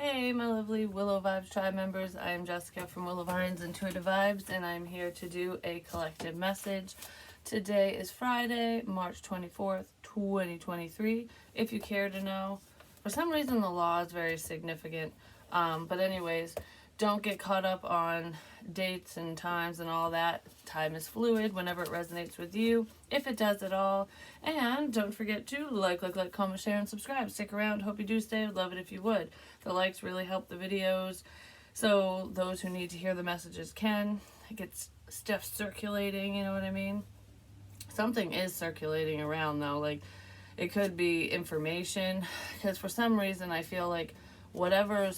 Hey, my lovely Willow Vibes tribe members. I am Jessica from Willow Vines Intuitive Vibes, and I'm here to do a collective message. Today is Friday, March 24th, 2023. If you care to know, for some reason the law is very significant. But anyways, don't get caught up on dates and times and all that. Time is fluid whenever it resonates with you, if it does at all. And don't forget to like, comment, share, and subscribe. Stick around. Hope you do stay. I'd love it if you would. The likes really help the videos, so those who need to hear the messages can. It gets stuff circulating, you know what I mean? Something is circulating around, though. Like, it could be information, because for some reason I feel like whatever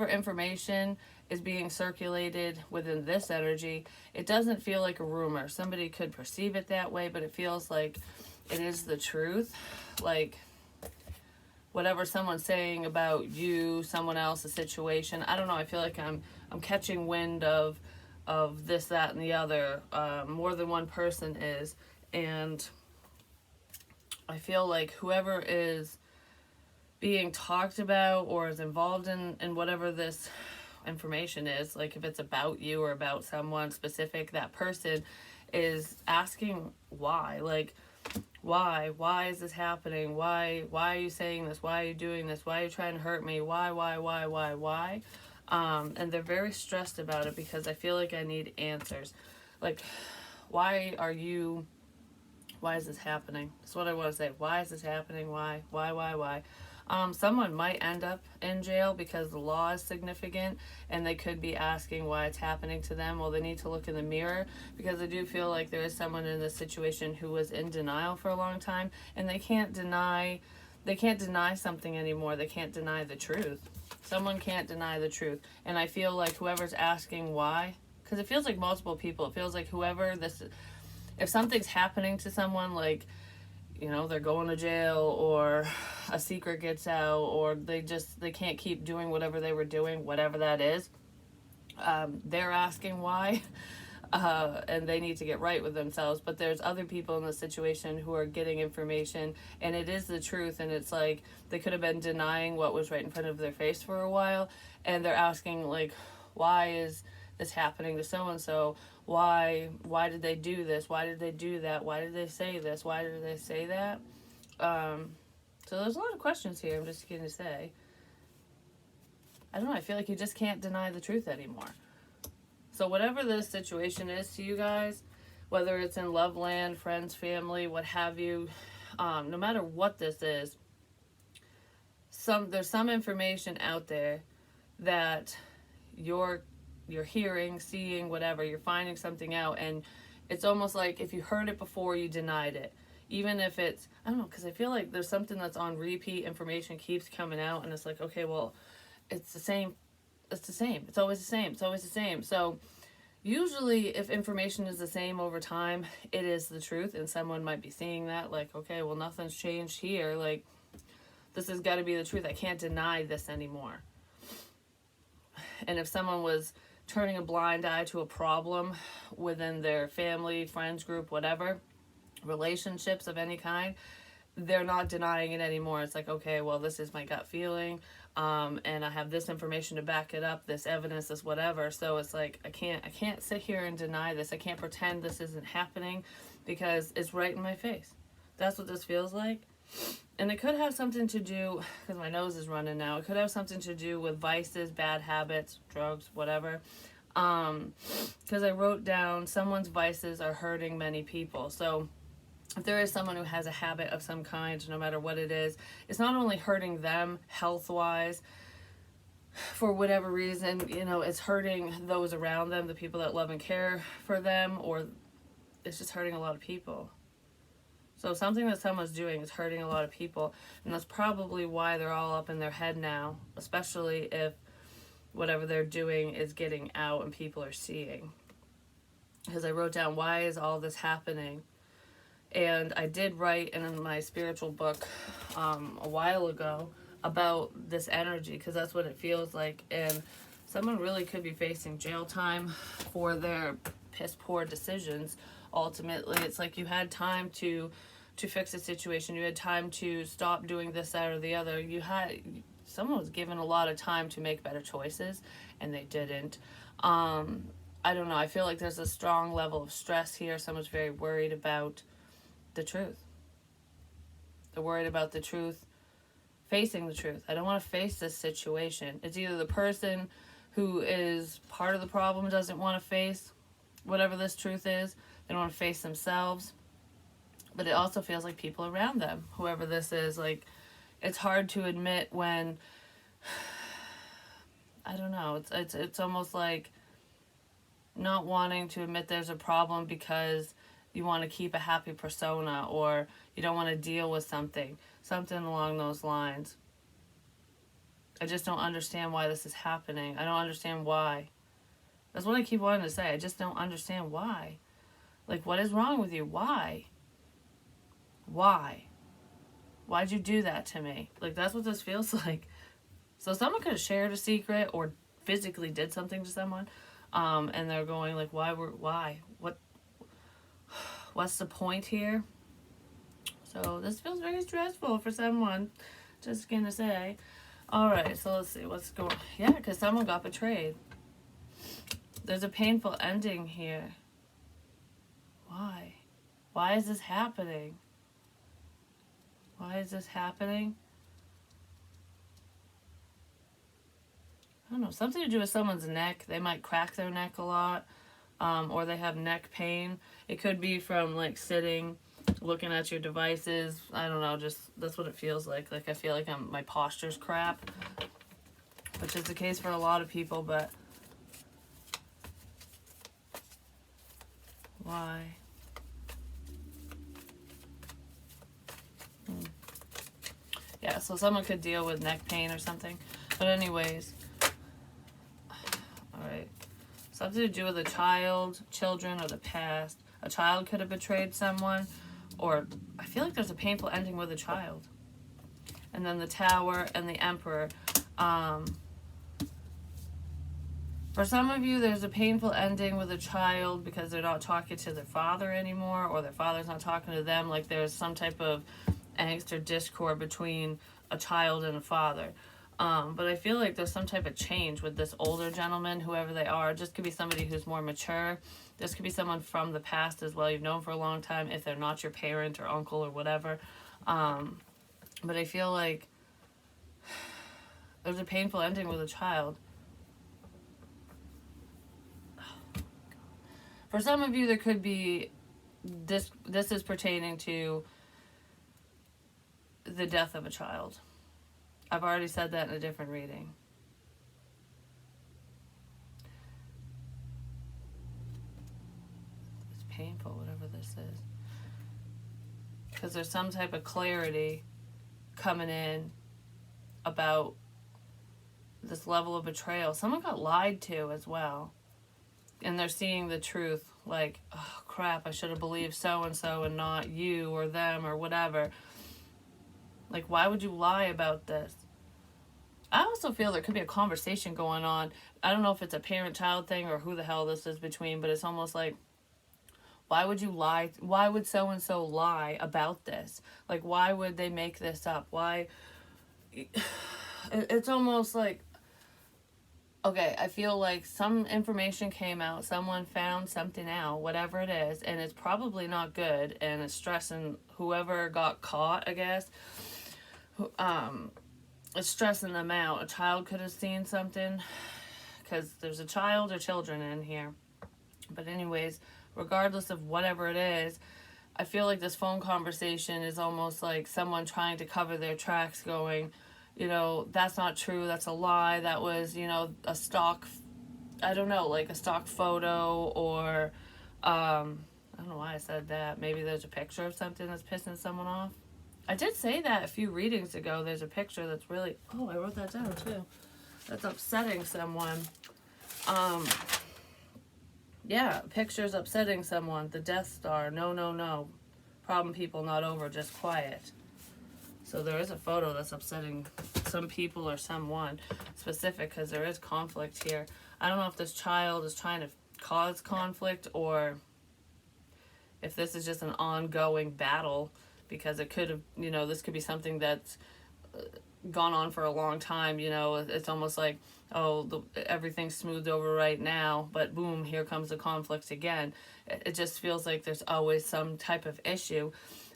information is being circulated within this energy, it doesn't feel like a rumor. Somebody could perceive it that way, but it feels like it is the truth. Like, whatever someone's saying about you, someone else, a situation, I don't know, I feel like I'm catching wind of this, that, and the other. More than one person is, and I feel like whoever is being talked about or is involved in whatever this information is, like if it's about you or about someone specific, that person is asking why. Like, why is this happening? Why are you saying this? Why are you doing this? Why are you trying to hurt me? Why? And they're very stressed about it, because I feel like I need answers. Like, why is this happening? That's what I want to say. Why is this happening? Why? Someone might end up in jail because the law is significant, and they could be asking why it's happening to them. Well, they need to look in the mirror, because I do feel like there is someone in this situation who was in denial for a long time, and they can't deny something anymore. They can't deny the truth. Someone can't deny the truth. And I feel like whoever's asking why, because it feels like multiple people. It feels like if something's happening to someone, like, you know, they're going to jail, or a secret gets out, or they can't keep doing whatever they were doing, whatever that is. They're asking why, and they need to get right with themselves. But there's other people in the situation who are getting information, and it is the truth, and it's like they could have been denying what was right in front of their face for a while, and they're asking, like, why is this happening to so-and-so? Why did they do this? Why did they do that? Why did they say this? Why did they say that? So there's a lot of questions here, I'm just going to say. I don't know, I feel like you just can't deny the truth anymore. So whatever this situation is to you guys, whether it's in love land, friends, family, what have you, no matter what this is, there's some information out there that you're hearing, seeing, whatever, you're finding something out, and it's almost like if you heard it before, you denied it. Even if it's, I don't know, because I feel like there's something that's on repeat, information keeps coming out, and it's like, okay, well, it's the same, it's always the same. So usually if information is the same over time, it is the truth, and someone might be seeing that, like, okay, well, nothing's changed here, like, this has got to be the truth, I can't deny this anymore. And if someone was turning a blind eye to a problem within their family, friends group, whatever, relationships of any kind, they're not denying it anymore. It's like, okay, well, this is my gut feeling, and I have this information to back it up, this evidence, this whatever. So it's like, I can't sit here and deny this. I can't pretend this isn't happening, because it's right in my face. That's what this feels like. And it could have something to do, because my nose is running now, it could have something to do with vices, bad habits, drugs, whatever. Because I wrote down someone's vices are hurting many people. So if there is someone who has a habit of some kind, no matter what it is, it's not only hurting them health-wise, for whatever reason, you know, it's hurting those around them, the people that love and care for them, or it's just hurting a lot of people. So something that someone's doing is hurting a lot of people, and that's probably why they're all up in their head now, especially if whatever they're doing is getting out and people are seeing. Because I wrote down, why is all this happening? And I did write in my spiritual book a while ago about this energy, because that's what it feels like. And someone really could be facing jail time for their piss poor decisions. Ultimately, it's like you had time to fix the situation. You had time to stop doing this, that, or the other. someone was given a lot of time to make better choices and they didn't. I don't know. I feel like there's a strong level of stress here. Someone's very worried about the truth. They're worried about the truth, facing the truth. I don't want to face this situation. It's either the person who is part of the problem doesn't want to face whatever this truth is, they don't want to face themselves, but it also feels like people around them, whoever this is, like, it's hard to admit when, I don't know, it's almost like not wanting to admit there's a problem because you want to keep a happy persona, or you don't want to deal with something along those lines. I just don't understand why this is happening. I don't understand why. That's what I keep wanting to say. I just don't understand why. Like, what is wrong with you? Why? Why? Why'd you do that to me? Like, that's what this feels like. So someone could have shared a secret or physically did something to someone, and they're going like, why? What's the point here? So this feels very stressful for someone. Just gonna say. Alright, so let's see what's going. Yeah, because someone got betrayed. There's a painful ending here. Why? Why is this happening? Why is this happening? I don't know. Something to do with someone's neck. They might crack their neck a lot. Or they have neck pain. It could be from like sitting, looking at your devices. I don't know, just that's what it feels like. Like I feel like my posture's crap, which is the case for a lot of people, but why? Yeah, so someone could deal with neck pain or something. But anyways, alright. Something to do with a child, children, or the past. A child could have betrayed someone, or I feel like there's a painful ending with a child. And then the Tower and the Emperor. For some of you, there's a painful ending with a child because they're not talking to their father anymore, or their father's not talking to them. Like there's some type of angst or discord between a child and a father. But I feel like there's some type of change with this older gentleman, whoever they are. It just could be somebody who's more mature. This could be someone from the past as well. You've known for a long time if they're not your parent or uncle or whatever. But I feel like there's a painful ending with a child. For some of you, there could be this is pertaining to the death of a child. I've already said that in a different reading. It's painful, whatever this is. Because there's some type of clarity coming in about this level of betrayal. Someone got lied to as well. And they're seeing the truth. Like, oh crap, I should have believed so-and-so and not you or them or whatever. Like, why would you lie about this? I also feel there could be a conversation going on. I don't know if it's a parent-child thing or who the hell this is between, but it's almost like, why would you lie? Why would so-and-so lie about this? Like, why would they make this up? Why? It's almost like, okay, I feel like some information came out, someone found something out, whatever it is, and it's probably not good, and it's stressing whoever got caught, I guess. It's stressing them out. A child could have seen something, because there's a child or children in here. But anyways, regardless of whatever it is, I feel like this phone conversation is almost like someone trying to cover their tracks, going, you know, that's not true, that's a lie, that was, you know, a stock, I don't know, like a stock photo, or, I don't know why I said that, maybe there's a picture of something that's pissing someone off. I did say that a few readings ago, there's a picture that's really, oh, I wrote that down too, that's upsetting someone. Yeah, pictures upsetting someone, the Death Star, no, problem people not over, just quiet. So there is a photo that's upsetting some people or someone specific, because there is conflict here. I don't know if this child is trying to cause conflict or if this is just an ongoing battle, because it could have, you know, this could be something that's gone on for a long time. You know, it's almost like, oh, everything's smoothed over right now, but boom, here comes the conflict again. It just feels like there's always some type of issue.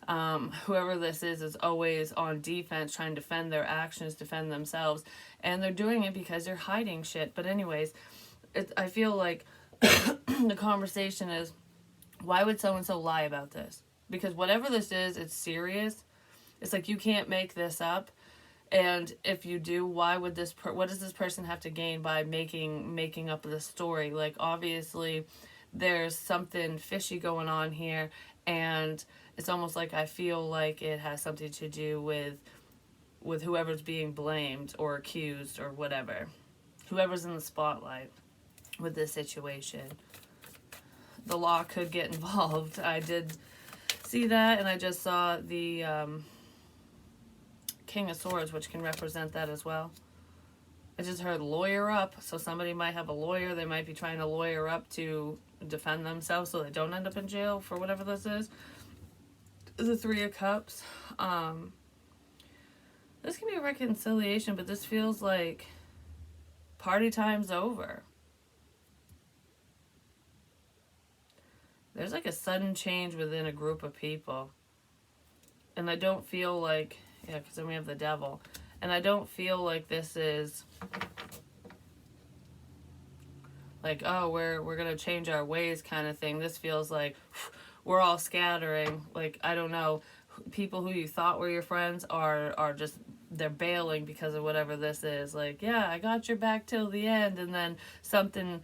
Whoever this is always on defense, trying to defend their actions, defend themselves, and they're doing it because they're hiding shit. But anyways, I feel like the conversation is, why would so and so lie about this? Because whatever this is, it's serious. It's like, you can't make this up. And if you do, why would what does this person have to gain by making up this story? Like, obviously there's something fishy going on here, and it's almost like I feel like it has something to do with whoever's being blamed or accused or whatever. Whoever's in the spotlight with this situation. The law could get involved. I did see that, and I just saw the King of Swords, which can represent that as well. I just heard lawyer up, so somebody might have a lawyer. They might be trying to lawyer up to defend themselves so they don't end up in jail for whatever this is. The Three of Cups. This can be a reconciliation, but this feels like party time's over. There's like a sudden change within a group of people. And I don't feel like, yeah, because then we have the Devil. And I don't feel like this is like, oh, we're going to change our ways kind of thing. This feels like we're all scattering. Like, I don't know, people who you thought were your friends are just, they're bailing because of whatever this is. Like, yeah, I got your back till the end, and then something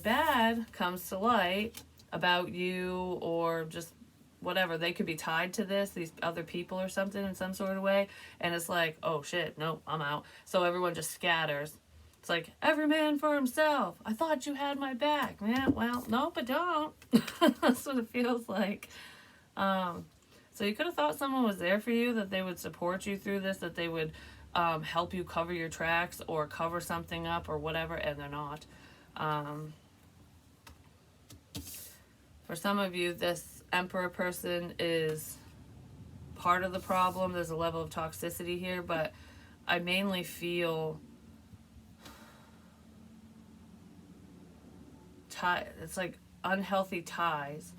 bad comes to light about you, or just whatever. They could be tied to these other people or something in some sort of way, and it's like, oh shit, nope, I'm out. So everyone just scatters. It's like, every man for himself. I thought you had my back. Yeah, well, nope, I don't. That's what it feels like. So you could have thought someone was there for you, that they would support you through this, that they would help you cover your tracks or cover something up or whatever, and they're not. For some of you, this Emperor person is part of the problem. There's a level of toxicity here, but I mainly feel it's like unhealthy ties.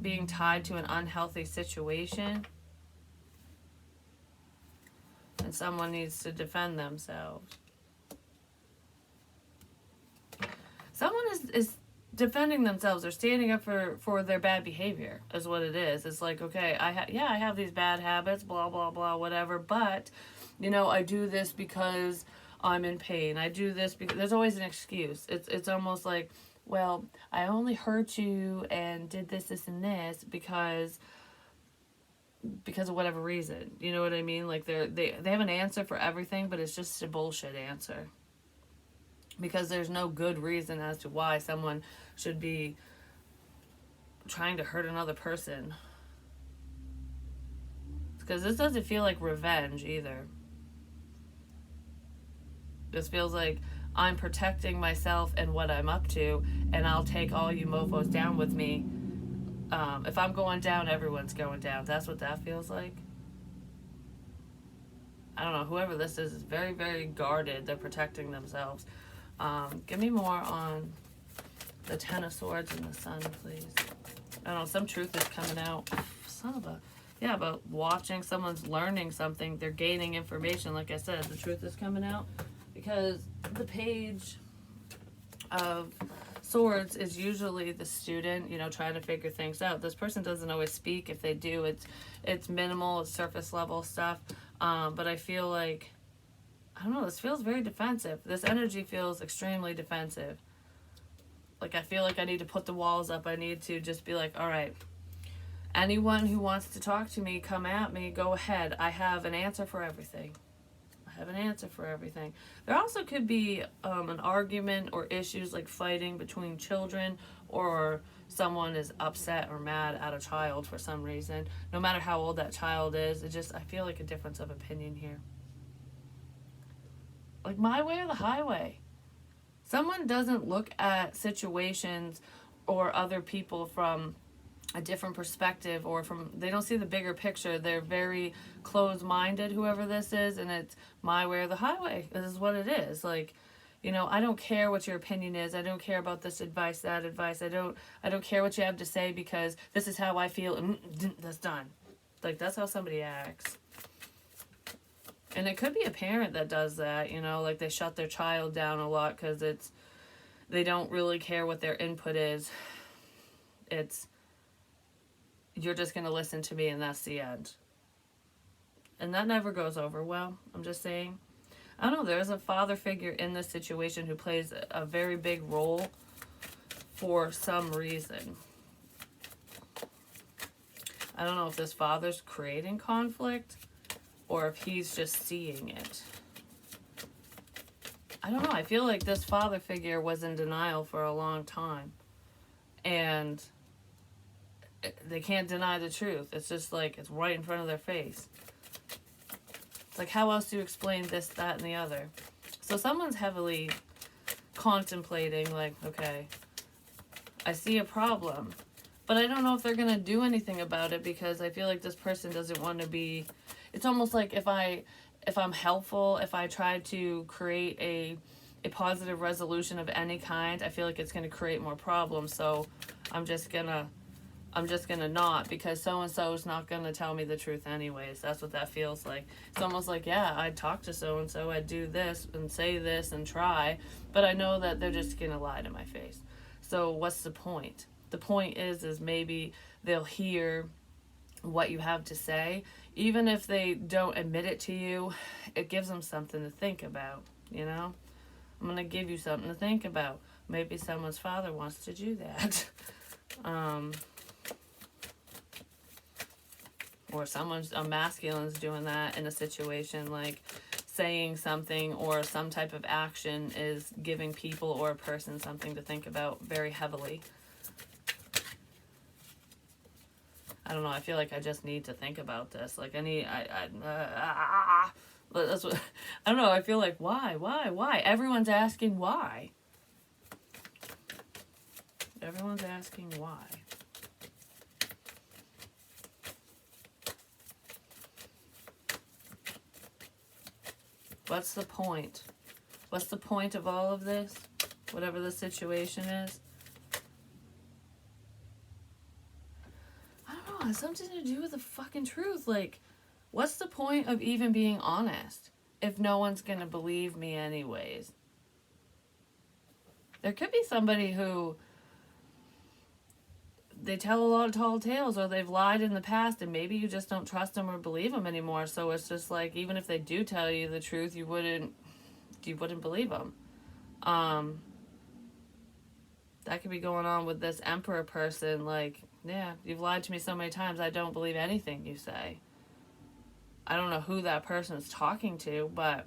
Being tied to an unhealthy situation. And someone needs to defend themselves. Someone is defending themselves. They're standing up for their bad behavior, is what it is. It's like, okay, I have these bad habits, blah, blah, blah, whatever, but, you know, I do this because I'm in pain. I do this because there's always an excuse. It's almost like, well, I only hurt you and did this, and this because of whatever reason. You know what I mean? Like, they have an answer for everything, but it's just a bullshit answer. Because there's no good reason as to why someone should be trying to hurt another person. Because this doesn't feel like revenge either. This feels like I'm protecting myself and what I'm up to, and I'll take all you mofos down with me. If I'm going down, everyone's going down. That's what that feels like. I don't know. Whoever this is very, very guarded. They're protecting themselves. Give me more on the Ten of Swords and the Sun, please. I don't know, some truth is coming out. About watching someone's learning something. They're gaining information. Like I said, the truth is coming out. Because the Page of Swords is usually the student, you know, trying to figure things out. This person doesn't always speak. If they do, it's minimal, it's surface level stuff. But I feel like, I don't know, this feels very defensive. This energy feels extremely defensive. Like, I feel like I need to put the walls up. I need to just be like, all right, anyone who wants to talk to me, come at me, go ahead. I have an answer for everything. There also could be an argument or issues like fighting between children, or someone is upset or mad at a child for some reason. No matter how old that child is, I feel like a difference of opinion here. Like, my way or the highway. Someone doesn't look at situations or other people from a different perspective, or from, they don't see the bigger picture. They're very closed-minded, whoever this is, and it's my way or the highway. This is what it is. Like, you know, I don't care what your opinion is. I don't care about this advice, that advice. I don't care what you have to say, because this is how I feel, and that's done. Like, that's how somebody acts. And it could be a parent that does that, you know, like they shut their child down a lot because they don't really care what their input is. It's, you're just going to listen to me and that's the end. And that never goes over well, I'm just saying. I don't know, there's a father figure in this situation who plays a very big role for some reason. I don't know if this father's creating conflict or if he's just seeing it. I don't know, I feel like this father figure was in denial for a long time. And they can't deny the truth. It's just like, it's right in front of their face. It's like, how else do you explain this, that, and the other? So someone's heavily contemplating, like, okay, I see a problem, but I don't know if they're going to do anything about it, because I feel like this person doesn't want to be, it's almost like if I'm helpful, if I try to create a positive resolution of any kind, I feel like it's going to create more problems. So I'm just gonna not, because so-and-so is not gonna tell me the truth anyways. That's what that feels like. It's almost like, yeah, I'd talk to so-and-so, I'd do this and say this and try, but I know that they're just gonna lie to my face. So what's the point? The point is maybe they'll hear what you have to say. Even if they don't admit it to you, it gives them something to think about, you know? I'm gonna give you something to think about. Maybe someone's father wants to do that. Or a masculine's doing that in a situation, like saying something or some type of action is giving people or a person something to think about very heavily. I don't know, I feel like I just need to think about this. Like that's what, I don't know, I feel like why? Everyone's asking why. Everyone's asking why. What's the point? What's the point of all of this? Whatever the situation is. I don't know, it has something to do with the fucking truth. Like, what's the point of even being honest if no one's gonna believe me anyways? There could be somebody who, they tell a lot of tall tales, or they've lied in the past, and maybe you just don't trust them or believe them anymore. So it's just like, even if they do tell you the truth, you wouldn't believe them. That could be going on with this emperor person. Like, yeah, you've lied to me so many times, I don't believe anything you say. I don't know who that person is talking to, but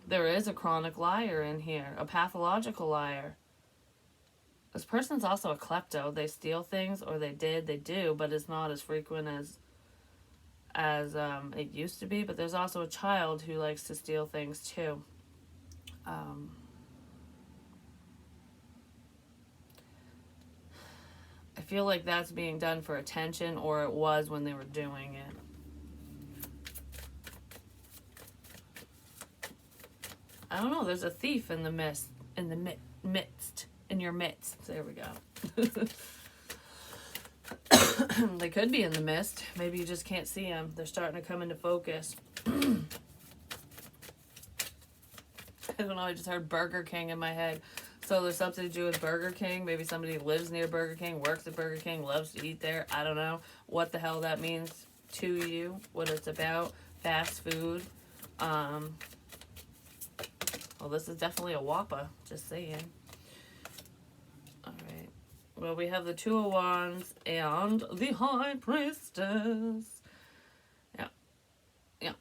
there is a chronic liar in here, a pathological liar. This person's also a klepto. They steal things, or they do, but it's not as frequent as it used to be. But there's also a child who likes to steal things too. I feel like that's being done for attention, or it was when they were doing it. I don't know. There's a thief in the midst. In your midst. There we go. They could be in the mist. Maybe you just can't see them. They're starting to come into focus. I don't know. I just heard Burger King in my head. So there's something to do with Burger King. Maybe somebody lives near Burger King, works at Burger King, loves to eat there. I don't know what the hell that means to you, what it's about. Fast food. Well, this is definitely a Whopper. Just saying. Alright. Well, we have the Two of Wands and the High Priestess. Yeah.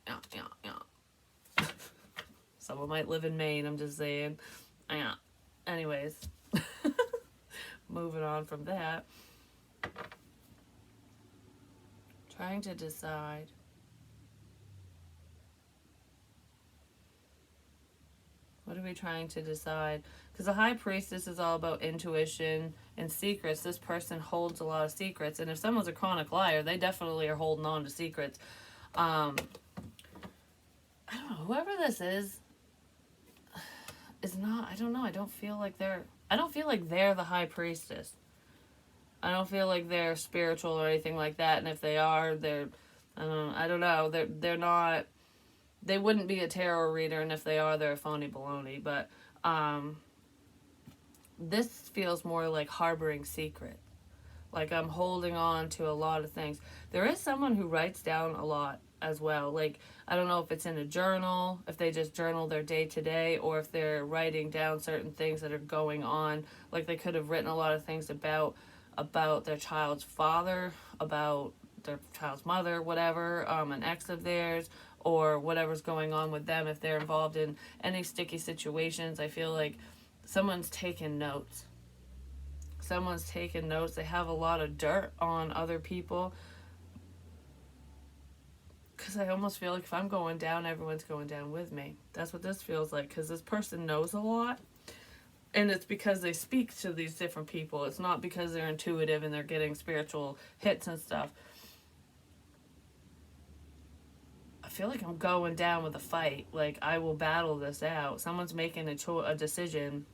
Someone might live in Maine, I'm just saying. Yeah. Anyways. Moving on from that. Trying to decide. What are we trying to decide? Because the High Priestess is all about intuition and secrets. This person holds a lot of secrets, and if someone's a chronic liar, they definitely are holding on to secrets. I don't know, whoever this is not, I don't know, I don't feel like they're the high priestess. I don't feel like they're spiritual or anything like that, and if they are, I don't know, they're not, they wouldn't be a tarot reader, and if they are, they're a phony baloney. But this feels more like harboring secret. Like I'm holding on to a lot of things. There is someone who writes down a lot as well. Like, I don't know if it's in a journal, if they just journal their day to day, or if they're writing down certain things that are going on. Like they could have written a lot of things about their child's father, about their child's mother, whatever, an ex of theirs, or whatever's going on with them. If they're involved in any sticky situations, I feel like someone's taking notes. Someone's taking notes. They have a lot of dirt on other people. Because I almost feel like if I'm going down, everyone's going down with me. That's what this feels like. Because this person knows a lot. And it's because they speak to these different people. It's not because they're intuitive and they're getting spiritual hits and stuff. I feel like I'm going down with a fight. Like, I will battle this out. Someone's making a decision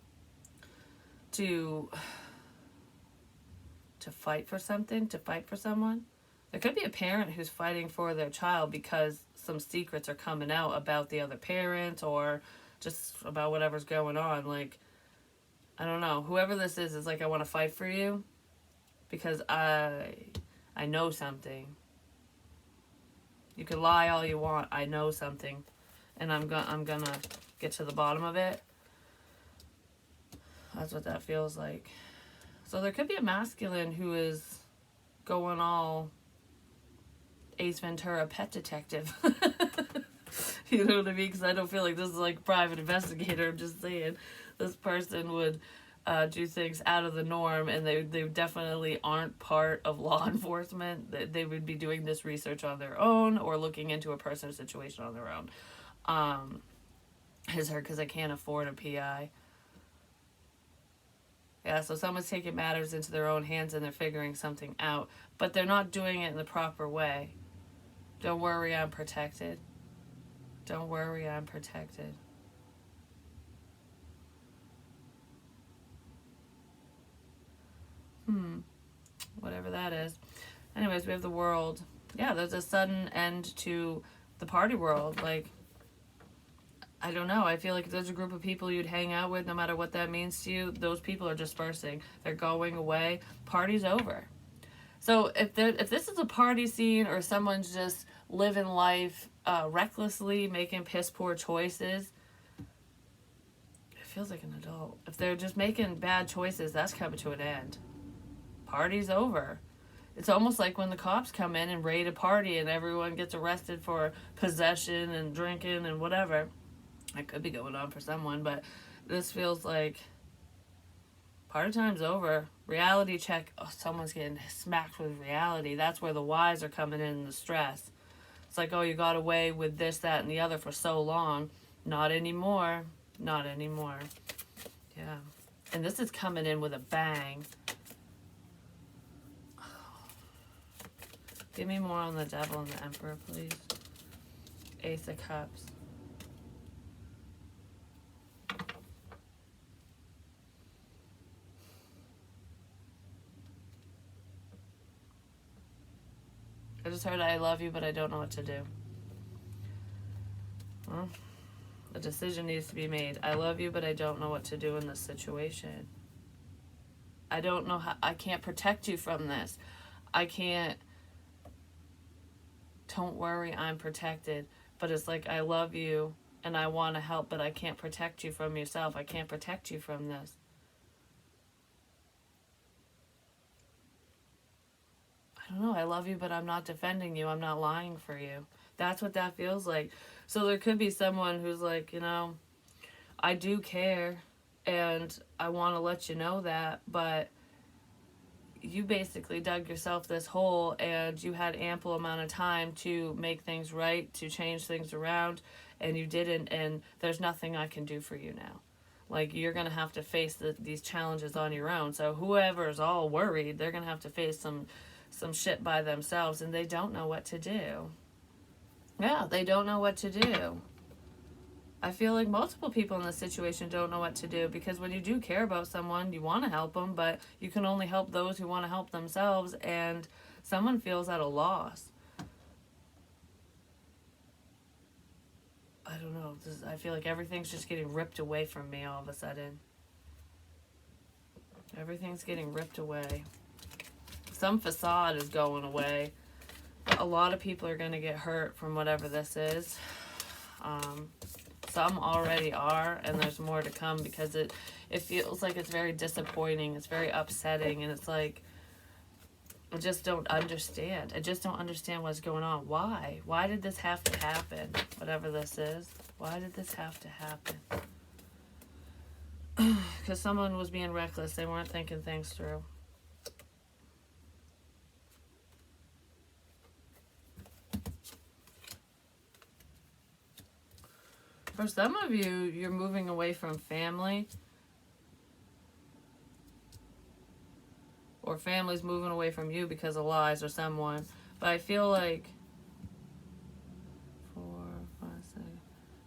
to fight for something, to fight for someone. There could be a parent who's fighting for their child because some secrets are coming out about the other parent, or just about whatever's going on. Like, I don't know. Whoever this is like, I want to fight for you because I know something. You can lie all you want. I know something, and I'm gonna get to the bottom of it. That's what that feels like. So there could be a masculine who is going all Ace Ventura pet detective. You know what I mean? Because I don't feel like this is like private investigator. I'm just saying this person would do things out of the norm, and they definitely aren't part of law enforcement. They would be doing this research on their own or looking into a person's situation on their own. His, her, because I can't afford a PI. Yeah, so someone's taking matters into their own hands and they're figuring something out, but they're not doing it in the proper way. Don't worry, I'm protected. Don't worry, I'm protected. Whatever that is. Anyways, we have the world. Yeah, there's a sudden end to the party world. Like, I don't know. I feel like if there's a group of people you'd hang out with, no matter what that means to you, those people are dispersing. They're going away. Party's over. So if this is a party scene, or someone's just living life recklessly, making piss poor choices, it feels like an adult. If they're just making bad choices, that's coming to an end. Party's over. It's almost like when the cops come in and raid a party and everyone gets arrested for possession and drinking and whatever. It could be going on for someone, but this feels like party time's over. Reality check. Oh, someone's getting smacked with reality. That's where the whys are coming in, the stress. It's like, oh, you got away with this, that, and the other for so long. Not anymore. Not anymore. Yeah. And this is coming in with a bang. Give me more on the devil and the emperor, please. Ace of Cups. I just heard I love you, but I don't know what to do. Well, a decision needs to be made. I love you, but I don't know what to do in this situation. I don't know how. I can't protect you from this. I can't. Don't worry, I'm protected. But it's like, I love you and I want to help, but I can't protect you from yourself. I can't protect you from this. I don't know. I love you, but I'm not defending you. I'm not lying for you. That's what that feels like. So there could be someone who's like, I do care and I want to let you know that, but you basically dug yourself this hole and you had ample amount of time to make things right, to change things around, and you didn't, and there's nothing I can do for you now. Like, you're going to have to face these challenges on your own. So whoever's all worried, they're going to have to face some shit by themselves, and they don't know what to do. Yeah, they don't know what to do. I feel like multiple people in this situation don't know what to do, because when you do care about someone, you want to help them, but you can only help those who want to help themselves, and someone feels at a loss. I don't know. I feel like everything's just getting ripped away from me all of a sudden. Everything's getting ripped away. Some facade is going away. But a lot of people are going to get hurt from whatever this is. Some already are, and there's more to come, because it feels like it's very disappointing. It's very upsetting, and it's like, I just don't understand. I just don't understand what's going on. Why? Why did this have to happen? Whatever this is. Why did this have to happen? Because someone was being reckless. They weren't thinking things through. For some of you, you're moving away from family. Or family's moving away from you because of lies or someone. But I feel like 4, 5, 6,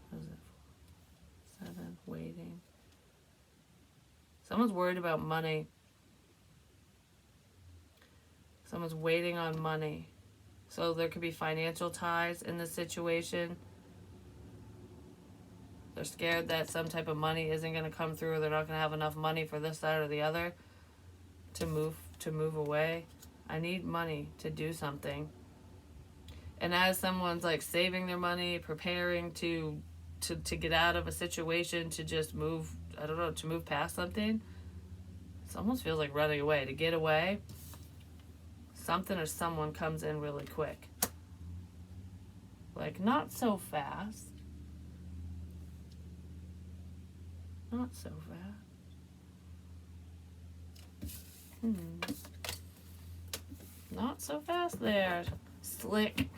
what is it? 7, waiting. Someone's worried about money. Someone's waiting on money. So there could be financial ties in this situation. They're scared that some type of money isn't going to come through, or they're not going to have enough money for this, that, or the other to move away. I need money to do something. And as someone's like saving their money, preparing to get out of a situation, to just move, I don't know, to move past something, it almost feels like running away. To get away, something or someone comes in really quick. Like, not so fast. Not so fast. Not so fast there, Slick.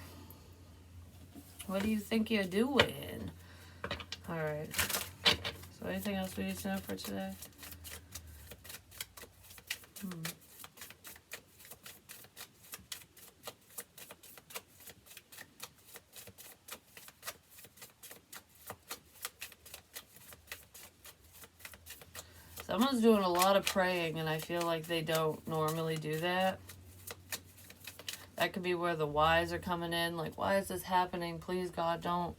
What do you think you're doing? Alright. So anything else we need to know for today? Someone's doing a lot of praying, and I feel like they don't normally do that. That could be where the whys are coming in. Like, why is this happening? Please, God, don't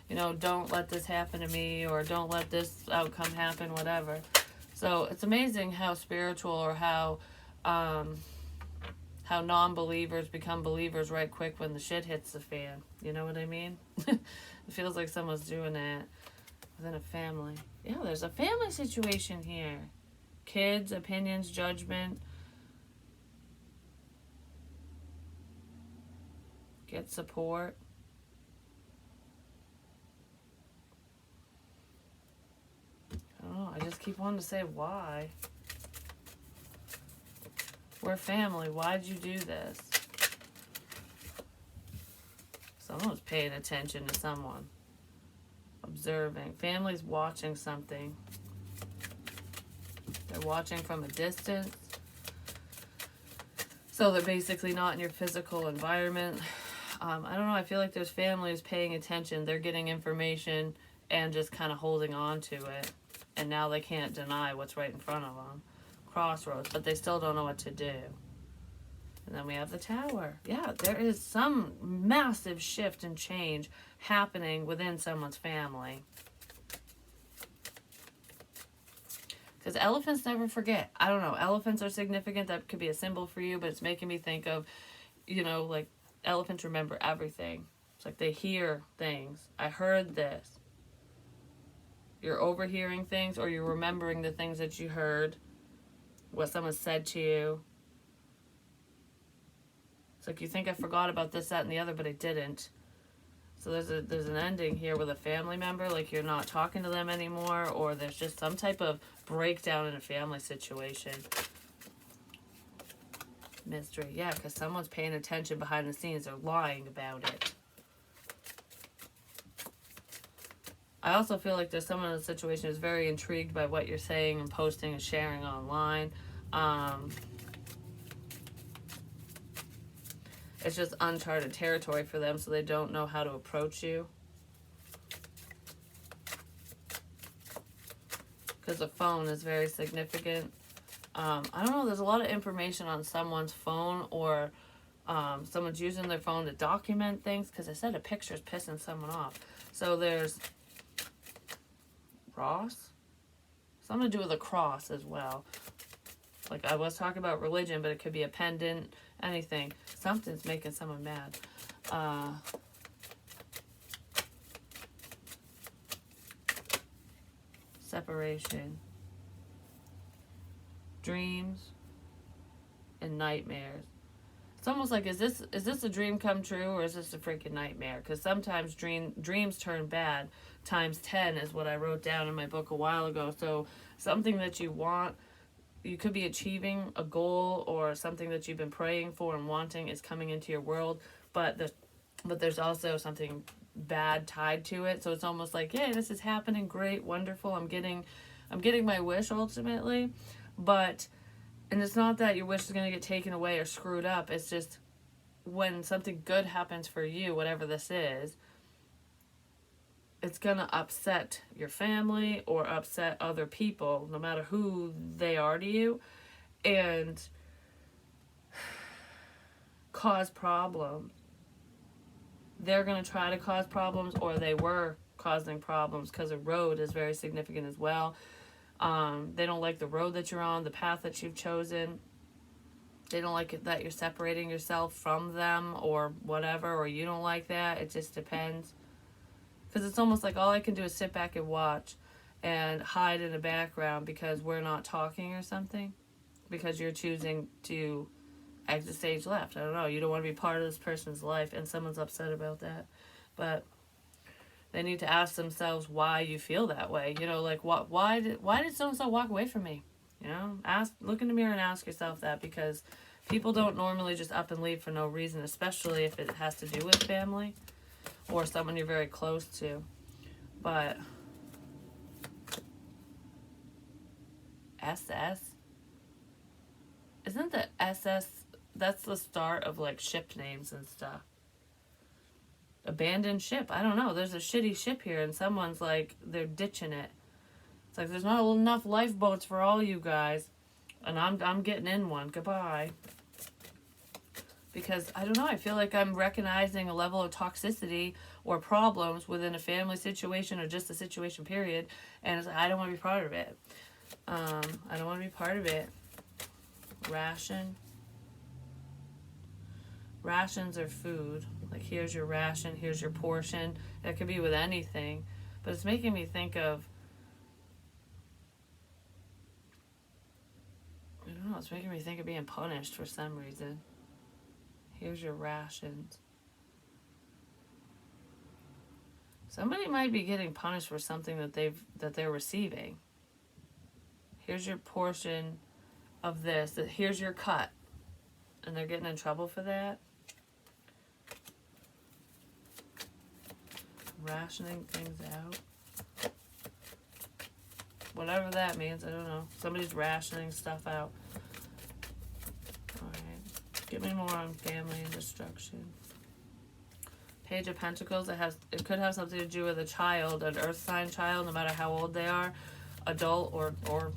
let this happen to me, or don't let this outcome happen, whatever. So it's amazing how spiritual, or how non-believers become believers right quick when the shit hits the fan. You know what I mean? It feels like someone's doing that within a family. Yeah, there's a family situation here. Kids, opinions, judgment. Get support. I don't know. I just keep wanting to say why. We're family. Why'd you do this? Someone's paying attention to someone. Observing. Family's watching something. They're watching from a distance. So they're basically not in your physical environment. I don't know. I feel like there's families paying attention. They're getting information and just kind of holding on to it. And now they can't deny what's right in front of them. Crossroads. But they still don't know what to do. And then we have the Tower. Yeah, there is some massive shift and change happening within someone's family. Because elephants never forget. I don't know. Elephants are significant. That could be a symbol for you, but it's making me think of, like elephants remember everything. It's like they hear things. I heard this. You're overhearing things, or you're remembering the things that you heard, what someone said to you. It's like you think I forgot about this, that, and the other, but I didn't. So there's an ending here with a family member, like you're not talking to them anymore, or there's just some type of breakdown in a family situation. Mystery, yeah, because someone's paying attention behind the scenes. They're lying about it. I also feel like there's someone in the situation who's very intrigued by what you're saying and posting and sharing online. Um, it's just uncharted territory for them, so they don't know how to approach you. Because the phone is very significant. I don't know, there's a lot of information on someone's phone, or someone's using their phone to document things, because I said a picture is pissing someone off. So there's cross, something to do with a cross as well. Like I was talking about religion, but it could be a pendant, anything. Something's making someone mad. Separation, dreams, and nightmares. It's almost like, is this a dream come true, or is this a freaking nightmare? Because sometimes dreams turn bad. Times 10 is what I wrote down in my book a while ago. So something that you want, you could be achieving a goal, or something that you've been praying for and wanting is coming into your world, but there's also something bad tied to it. So it's almost like, yeah, this is happening, great, wonderful, I'm getting my wish ultimately, but and it's not that your wish is going to get taken away or screwed up. It's just when something good happens for you, whatever this is, it's going to upset your family or upset other people, no matter who they are to you, and cause problems. They're going to try to cause problems, or they were causing problems, because a road is very significant as well. They don't like the road that you're on, the path that you've chosen. They don't like it that you're separating yourself from them or whatever, or you don't like that. It just depends. Because it's almost like all I can do is sit back and watch and hide in the background because we're not talking or something. Because you're choosing to exit stage left. I don't know. You don't want to be part of this person's life, and someone's upset about that. But they need to ask themselves why you feel that way. You know, like why did so and so walk away from me? You know, look in the mirror and ask yourself that, because people don't normally just up and leave for no reason, especially if it has to do with family or someone you're very close to. But SS, isn't the SS, that's the start of like ship names and stuff. Abandoned ship. I don't know. There's a shitty ship here, and someone's like, they're ditching it. It's like, there's not enough lifeboats for all you guys, and I'm getting in one. Goodbye. Because I don't know. I feel like I'm recognizing a level of toxicity or problems within a family situation, or just a situation period, and it's like, I don't want to be part of it. I don't want to be part of it. Rations are food. Like, here's your ration, here's your portion. That could be with anything. But it's making me think of, I don't know, it's making me think of being punished for some reason. Here's your rations. Somebody might be getting punished for something that they're receiving. Here's your portion of this. Here's your cut. And they're getting in trouble for that. Rationing things out. Whatever that means, I don't know. Somebody's rationing stuff out. Alright. Give me more on family and destruction. Page of Pentacles. It could have something to do with a child, an earth sign child, no matter how old they are. Adult or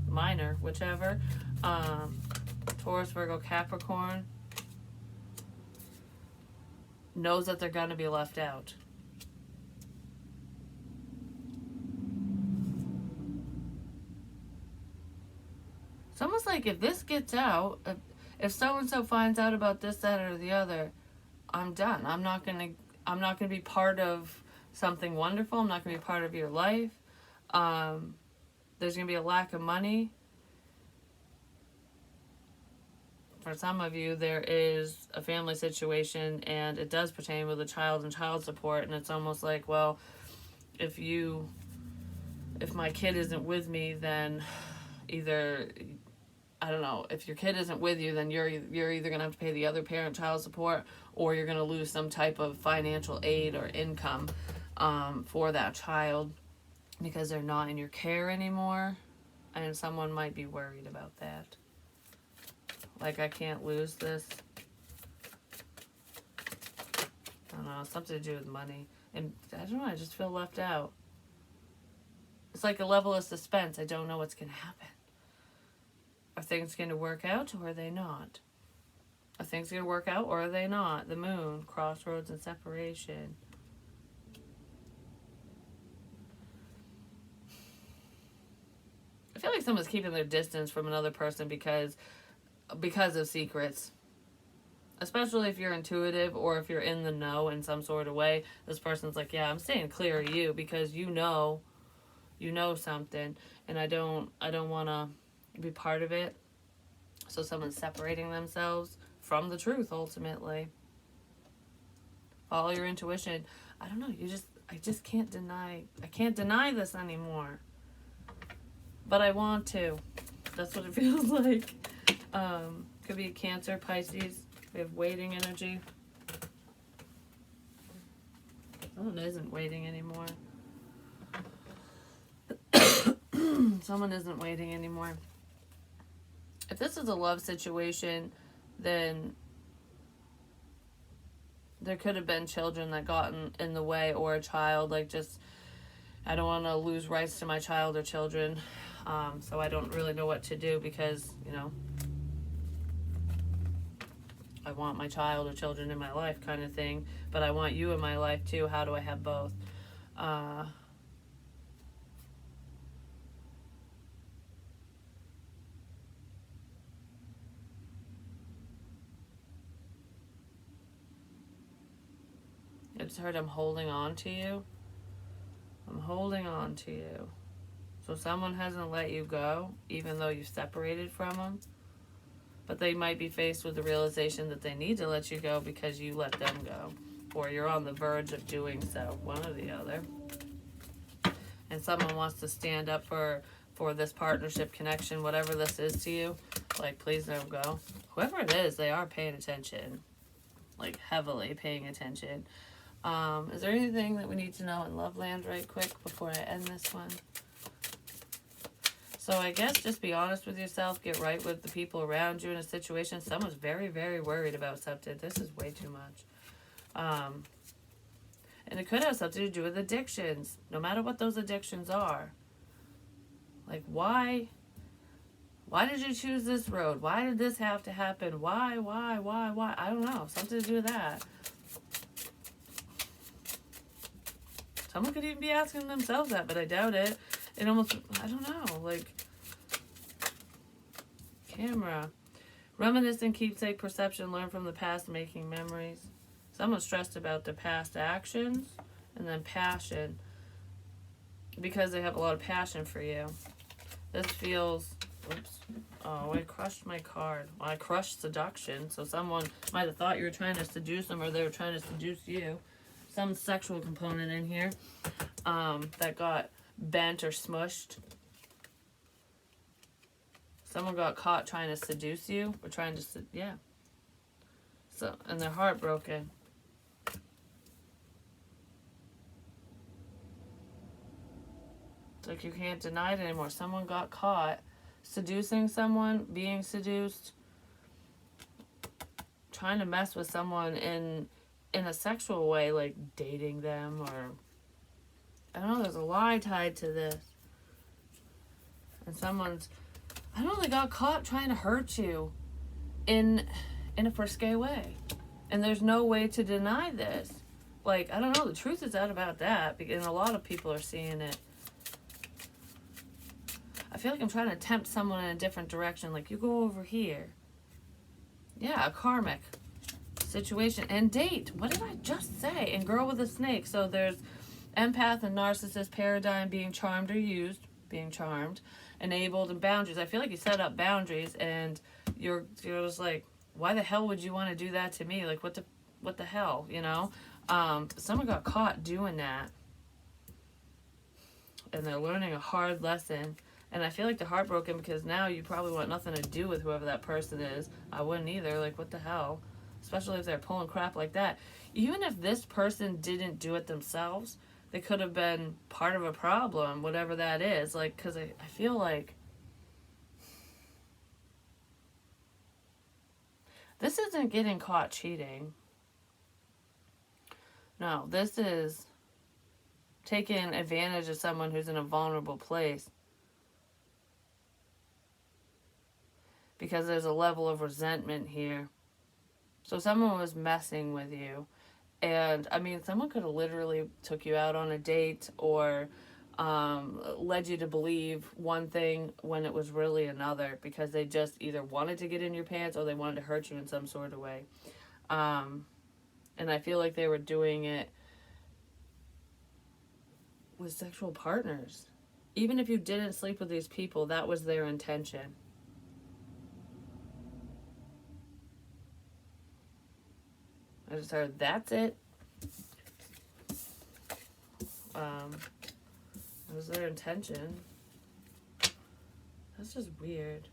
minor, whichever. Taurus, Virgo, Capricorn. Knows that they're going to be left out. It's almost like if this gets out, if so-and-so finds out about this, that, or the other, I'm done. I'm not gonna be part of something wonderful. I'm not gonna be part of your life. There's gonna be a lack of money. For some of you, there is a family situation, and it does pertain with a child and child support, and it's almost like, well, if my kid isn't with me, then either, I don't know, if your kid isn't with you, then you're either going to have to pay the other parent child support, or you're going to lose some type of financial aid or income. for that child because they're not in your care anymore. And someone might be worried about that. Like, I can't lose this. I don't know, something to do with money. And I don't know, I just feel left out. It's like a level of suspense. I don't know what's going to happen. Are things going to work out or are they not? Are things going to work out or are they not? The moon, crossroads and separation. I feel like someone's keeping their distance from another person because of secrets. Especially if you're intuitive or if you're in the know in some sort of way. This person's like, yeah, I'm staying clear of you because you know something, and I don't want to be part of it. So someone's separating themselves from the truth ultimately. Follow your intuition. I don't know, I just can't deny this anymore. But I want to. That's what it feels like. Could be Cancer, Pisces. We have waiting energy. Someone isn't waiting anymore. Someone isn't waiting anymore. If this is a love situation, then there could have been children that got in the way, or a child, like, just, I don't want to lose rights to my child or children. So I don't really know what to do because, I want my child or children in my life kind of thing, but I want you in my life too. How do I have both? I just heard I'm holding on to you. I'm holding on to you. So someone hasn't let you go, even though you've separated from them. But they might be faced with the realization that they need to let you go because you let them go. Or you're on the verge of doing so, one or the other. And someone wants to stand up for this partnership connection, whatever this is to you. Like, please don't go. Whoever it is, they are paying attention. Like, heavily paying attention. Is there anything that we need to know in Love Land right quick before I end this one? So I guess just be honest with yourself. Get right with the people around you in a situation. Someone's very, very worried about something. This is way too much. And it could have something to do with addictions. No matter what those addictions are. Like, why? Why did you choose this road? Why did this have to happen? Why? I don't know. Something to do with that. Someone could even be asking themselves that, but I doubt it. It almost, I don't know, like, camera. Reminiscing, keepsake, perception, learn from the past, making memories. Someone's stressed about their past actions, and then passion, because they have a lot of passion for you. This feels, oops, oh, I crushed my card. Well, I crushed seduction, so someone might have thought you were trying to seduce them, or they were trying to seduce you. Some sexual component in here that got bent or smushed. Someone got caught trying to seduce you, or trying to, yeah. So, and they're heartbroken. It's like you can't deny it anymore. Someone got caught seducing someone, being seduced, trying to mess with someone in a sexual way, like dating them, or I don't know, there's a lie tied to this. And someone's, I don't know, they got caught trying to hurt you in a risque way. And there's no way to deny this. Like, I don't know, the truth is out about that, and a lot of people are seeing it. I feel like I'm trying to tempt someone in a different direction, like, you go over here. Yeah, a karmic situation. And date. What did I just say? And girl with a snake. So there's empath and narcissist paradigm, being charmed or used, being charmed, enabled, and boundaries. I feel like you set up boundaries and you're just like, why the hell would you want to do that to me? Like, what the hell, you know? Someone got caught doing that. And they're learning a hard lesson. And I feel like they're heartbroken because now you probably want nothing to do with whoever that person is. I wouldn't either. Like, what the hell? Especially if they're pulling crap like that. Even if this person didn't do it themselves, They could have been part of a problem, whatever that is. Like, because I feel like this isn't getting caught cheating. No, this is taking advantage of someone who's in a vulnerable place. Because there's a level of resentment here. So someone was messing with you. And I mean, someone could have literally took you out on a date or led you to believe one thing when it was really another, because they just either wanted to get in your pants or they wanted to hurt you in some sort of way. And I feel like they were doing it with sexual partners. Even if you didn't sleep with these people, that was their intention. I just heard, that's it. It was their intention. That's just weird.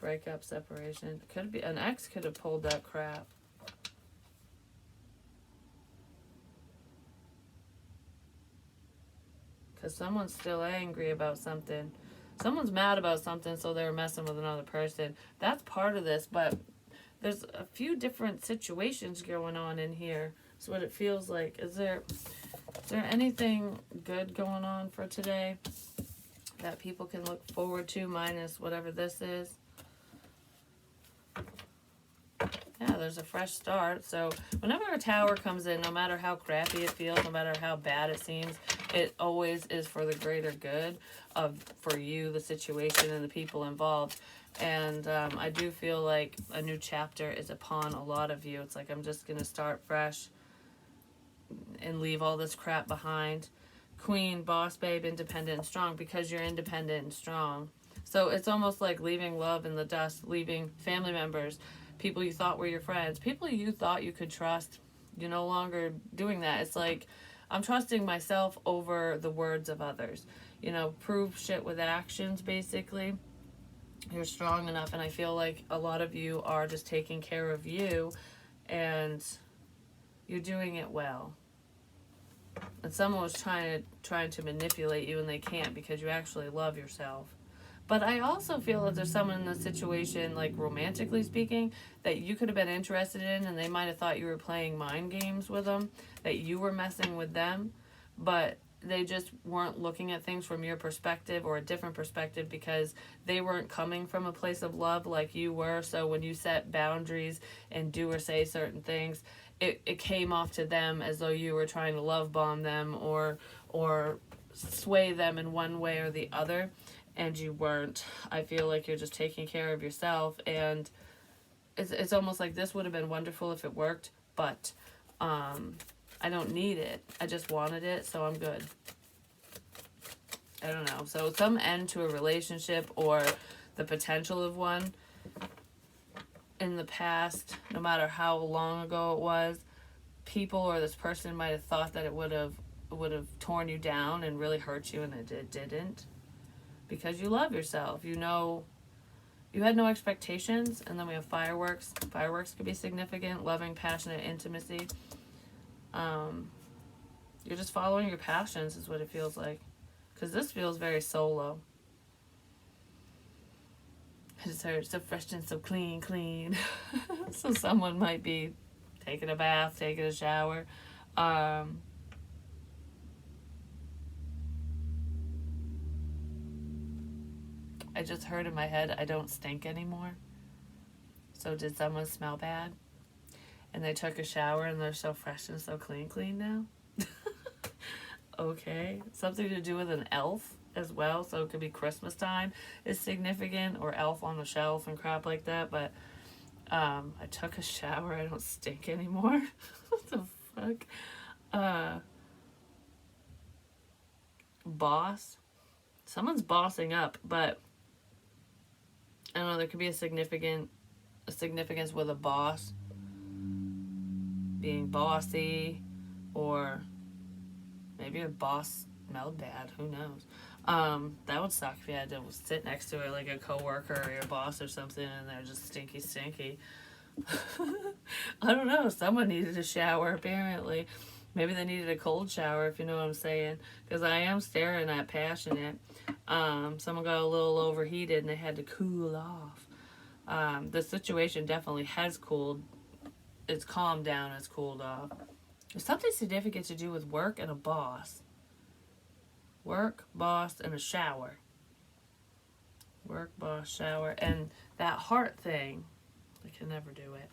Breakup, separation. Could be an ex could have pulled that crap. Because someone's still angry about something. Someone's mad about something, so they're messing with another person. That's part of this, but there's a few different situations going on in here. That's what it feels like. Is there anything good going on for today that people can look forward to, minus whatever this is? Yeah, there's a fresh start. So whenever a tower comes in, no matter how crappy it feels, no matter how bad it seems, it always is for the greater good of, for you, the situation, and the people involved. And I do feel like a new chapter is upon a lot of you. It's like, I'm just going to start fresh and leave all this crap behind. Queen, boss babe, independent and strong, because you're independent and strong. So it's almost like leaving love in the dust, leaving family members, people you thought were your friends, people you thought you could trust. You're no longer doing that. It's like, I'm trusting myself over the words of others. You know, prove shit with actions, basically. You're strong enough, and I feel like a lot of you are just taking care of you, and you're doing it well. And someone was trying to manipulate you, and they can't, because you actually love yourself. But I also feel that there's someone in the situation, like romantically speaking, that you could have been interested in, and they might have thought you were playing mind games with them, that you were messing with them, but they just weren't looking at things from your perspective or a different perspective, because they weren't coming from a place of love like you were. So when you set boundaries and do or say certain things, it came off to them as though you were trying to love bomb them or sway them in one way or the other. And you weren't. I feel like you're just taking care of yourself, and it's almost like this would have been wonderful if it worked, but I don't need it. I just wanted it, so I'm good. I don't know. So some end to a relationship or the potential of one in the past, no matter how long ago it was, people or this person might have thought that it would have torn you down and really hurt you, and it didn't. Because you love yourself. You know, you had no expectations. And then we have fireworks. Fireworks could be significant, loving, passionate intimacy. You're just following your passions is what it feels like. Because this feels very solo. I just heard so fresh and so clean. So someone might be taking a bath, taking a shower. I just heard in my head, I don't stink anymore. So did someone smell bad? And they took a shower and they're so fresh and so clean now? Okay. Something to do with an elf as well. So it could be Christmas time is significant, or elf on the shelf and crap like that. But I took a shower, I don't stink anymore. What the fuck? Boss. Someone's bossing up, but I don't know, there could be a significance with a boss being bossy, or maybe a boss smelled bad, who knows. That would suck if you had to sit next to it like a coworker or your boss or something, and they're just stinky, stinky. I don't know. Someone needed a shower apparently. Maybe they needed a cold shower, if you know what I'm saying. Because I am staring at passionate. Someone got a little overheated and they had to cool off. The situation definitely has cooled. It's calmed down. It's cooled off. There's something significant to do with work and a boss. Work, boss, and a shower. Work, boss, shower, and that heart thing. I can never do it.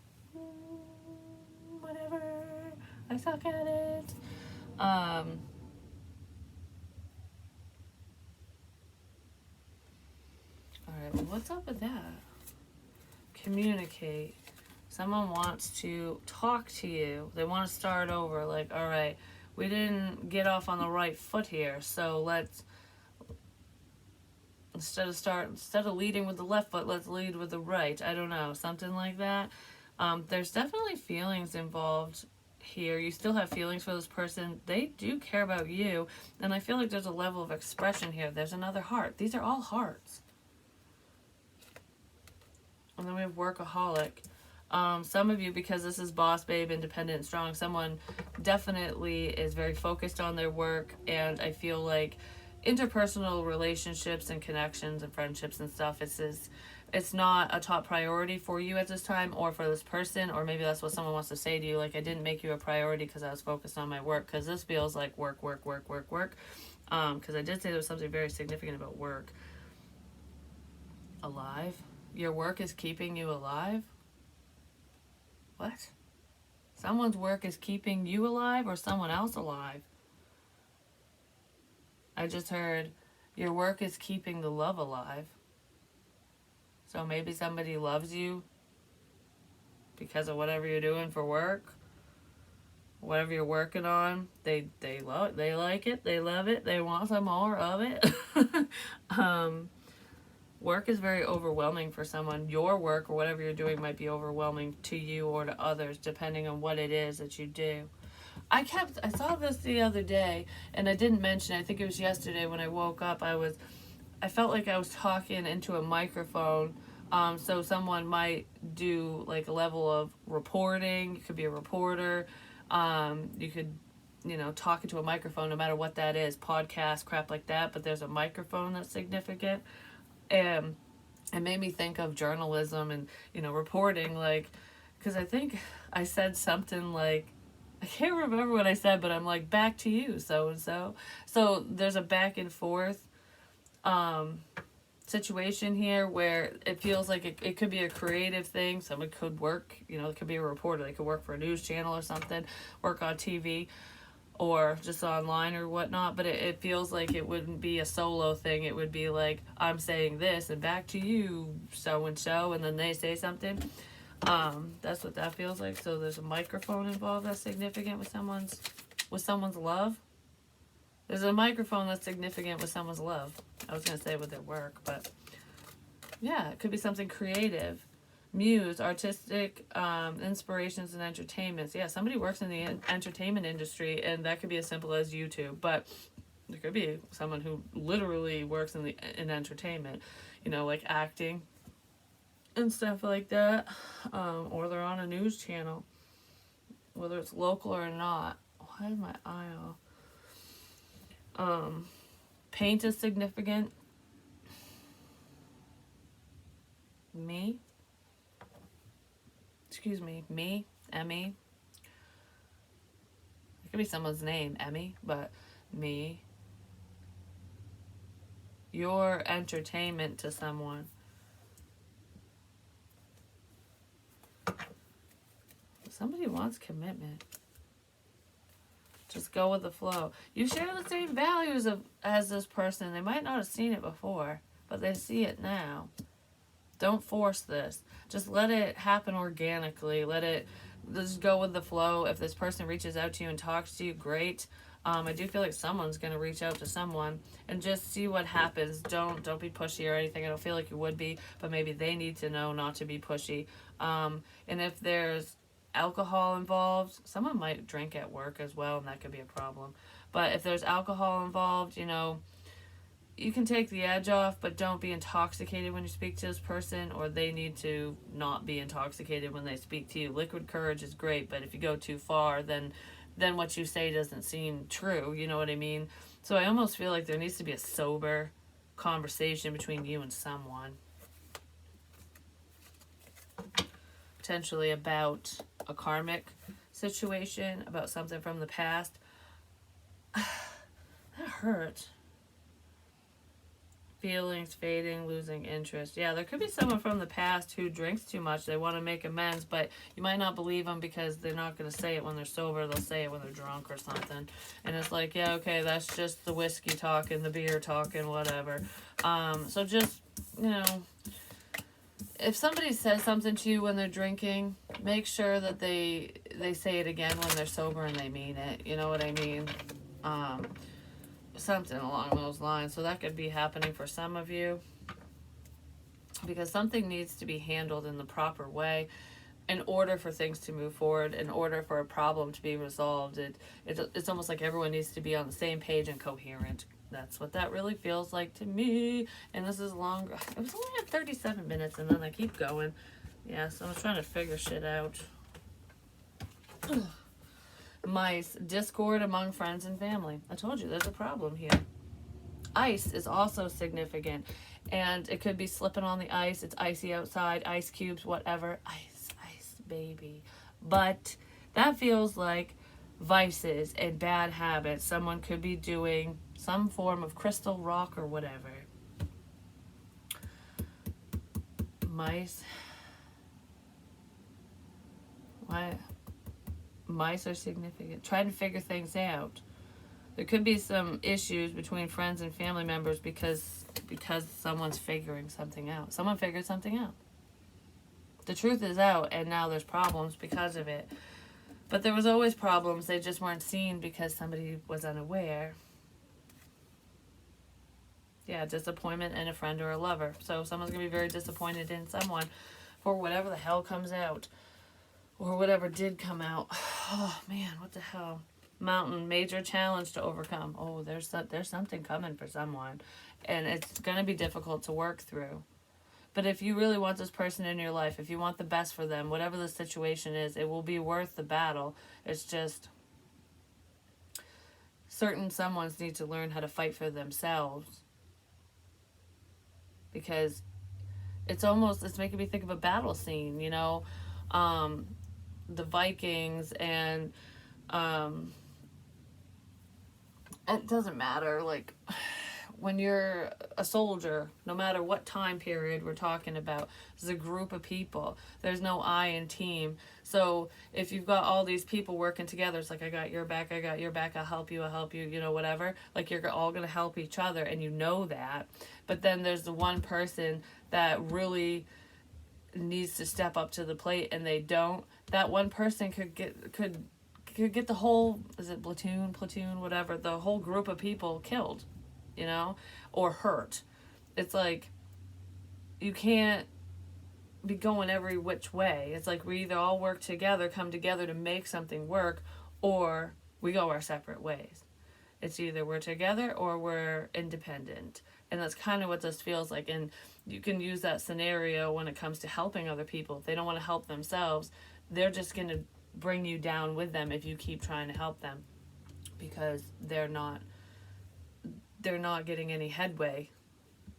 Whatever. I suck at it. All right. Well, what's up with that? Communicate. Someone wants to talk to you. They want to start over. Like, all right, we didn't get off on the right foot here, so let's instead of leading with the left foot, let's lead with the right. I don't know, something like that. There's definitely feelings involved here. You still have feelings for this person. They do care about you, and I feel like there's a level of expression here. There's another heart. These are all hearts. And then we have workaholic. Some of you, because this is boss babe, independent, and strong, someone definitely is very focused on their work, and I feel like interpersonal relationships and connections and friendships and stuff, it's not a top priority for you at this time or for this person, or maybe that's what someone wants to say to you, like, I didn't make you a priority because I was focused on my work, because this feels like work, because I did say there was something very significant about work. Alive? Your work is keeping you alive? What? Someone's work is keeping you alive or someone else alive? I just heard your work is keeping the love alive. So maybe somebody loves you because of whatever you're doing for work, whatever you're working on. They like it, they love it, they want some more of it. Work is very overwhelming for someone. Your work or whatever you're doing might be overwhelming to you or to others, depending on what it is that you do. I saw this the other day, and I didn't mention it. I think it was yesterday when I woke up. I felt like I was talking into a microphone. So someone might do like a level of reporting. You could be a reporter. You could, talk into a microphone, no matter what that is, podcast, crap like that. But there's a microphone that's significant. And it made me think of journalism and, reporting, like, because I think I said something like, I can't remember what I said, but I'm like, back to you, so-and-so. So there's a back and forth situation here where it feels like it could be a creative thing. Someone could work, it could be a reporter. They could work for a news channel or something, work on TV. Or just online or whatnot, but it feels like it wouldn't be a solo thing. It would be like, I'm saying this and back to you, so and so, and then they say something. That's what that feels like. So there's a microphone involved that's significant with someone's love. There's a microphone that's significant with someone's love. I was gonna say with their work, but yeah, it could be something creative. Muse, artistic inspirations and entertainments. Yeah, somebody works in the entertainment industry, and that could be as simple as YouTube. But there could be someone who literally works in entertainment, like acting and stuff like that. Or they're on a news channel, whether it's local or not. Why is my eye off? Paint is significant. Me, Emmy. It could be someone's name, Emmy, but me. Your entertainment to someone. Somebody wants commitment. Just go with the flow. You share the same values as this person. They might not have seen it before, but they see it now. Don't force this. Just let it happen organically. Just go with the flow. If this person reaches out to you and talks to you, great. I do feel like someone's going to reach out to someone and just see what happens. Don't be pushy or anything. I don't feel like you would be, but maybe they need to know not to be pushy. And if there's alcohol involved, someone might drink at work as well, and that could be a problem. But if there's alcohol involved, you can take the edge off, but don't be intoxicated when you speak to this person, or they need to not be intoxicated when they speak to you. Liquid courage is great, but if you go too far, then what you say doesn't seem true. You know what I mean? So I almost feel like there needs to be a sober conversation between you and someone, potentially about a karmic situation, about something from the past. That hurt. Feelings fading, losing interest. Yeah, there could be someone from the past who drinks too much. They want to make amends, but you might not believe them because they're not going to say it when they're sober. They'll say it when they're drunk or something. And it's like, yeah, okay, that's just the whiskey talking, the beer talking, whatever. So just, you know, if somebody says something to you when they're drinking, make sure that they say it again when they're sober and they mean it. You know what I mean? Something along those lines. So that could be happening for some of you, because something needs to be handled in the proper way in order for things to move forward, in order for a problem to be resolved. It's almost like everyone needs to be on the same page and coherent. That's what that really feels like to me. And this is longer. It was only at 37 minutes, and then I keep going. Yeah, so I'm trying to figure shit out. Mice, discord among friends and family. I told you there's a problem here. Ice is also significant, and it could be slipping on the ice. It's icy outside, ice cubes, whatever. Ice, ice, baby. But that feels like vices and bad habits. Someone could be doing some form of crystal rock or whatever. Mice. Why? Mice are significant. Try to figure things out. There could be some issues between friends and family members because someone's figuring something out. Someone figured something out. The truth is out, and now there's problems because of it. But there was always problems. They just weren't seen because somebody was unaware. Yeah, disappointment in a friend or a lover. So someone's going to be very disappointed in someone for whatever the hell comes out. Or whatever did come out. Oh, man, what the hell? Mountain, major challenge to overcome. Oh, there's something coming for someone. And it's going to be difficult to work through. But if you really want this person in your life, if you want the best for them, whatever the situation is, it will be worth the battle. It's just certain someones need to learn how to fight for themselves. Because it's making me think of a battle scene, you know? The Vikings, and it doesn't matter, like, when you're a soldier, no matter what time period we're talking about, there's a group of people. There's no I in team. So if you've got all these people working together, it's like, I got your back, I'll help you, you know, whatever. Like, you're all going to help each other, and you know that. But then there's the one person that really needs to step up to the plate, and they don't. That one person could get the whole, is it platoon, whatever, the whole group of people killed, you know, or hurt. It's like, you can't be going every which way. It's like, we either all work together, come together to make something work, or we go our separate ways. It's either we're together or we're independent. And that's kind of what this feels like. And you can use that scenario when it comes to helping other people. If they don't want to help themselves, they're just going to bring you down with them if you keep trying to help them, because they're not getting any headway,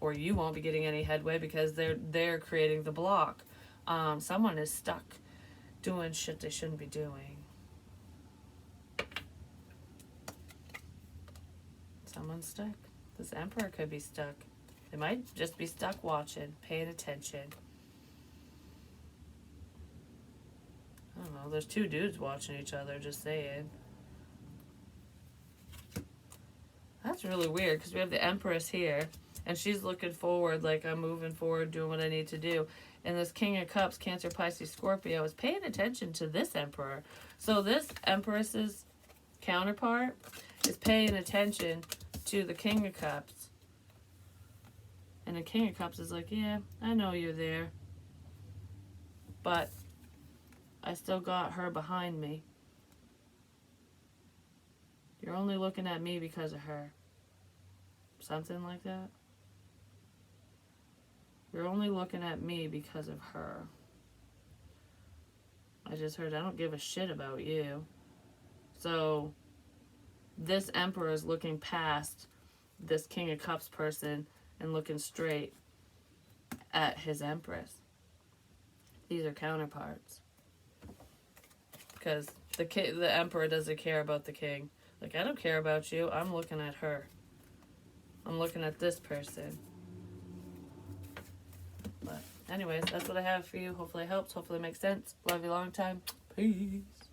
or you won't be getting any headway because they're creating the block. Someone is stuck doing shit they shouldn't be doing. Someone's stuck. This emperor could be stuck. They might just be stuck watching, paying attention. I don't know. There's two dudes watching each other, just saying. That's really weird, because we have the Empress here, and she's looking forward, like, I'm moving forward, doing what I need to do. And this King of Cups, Cancer, Pisces, Scorpio, is paying attention to this Emperor. So this Empress's counterpart is paying attention to the King of Cups. And the King of Cups is like, yeah, I know you're there, but I still got her behind me. You're only looking at me because of her. Something like that. You're only looking at me because of her. I just heard I don't give a shit about you. So this Emperor is looking past this King of Cups person and looking straight at his Empress. These are counterparts. Because the Emperor doesn't care about the King. Like, I don't care about you. I'm looking at her. I'm looking at this person. But anyways, that's what I have for you. Hopefully it helps. Hopefully it makes sense. Love you long time. Peace.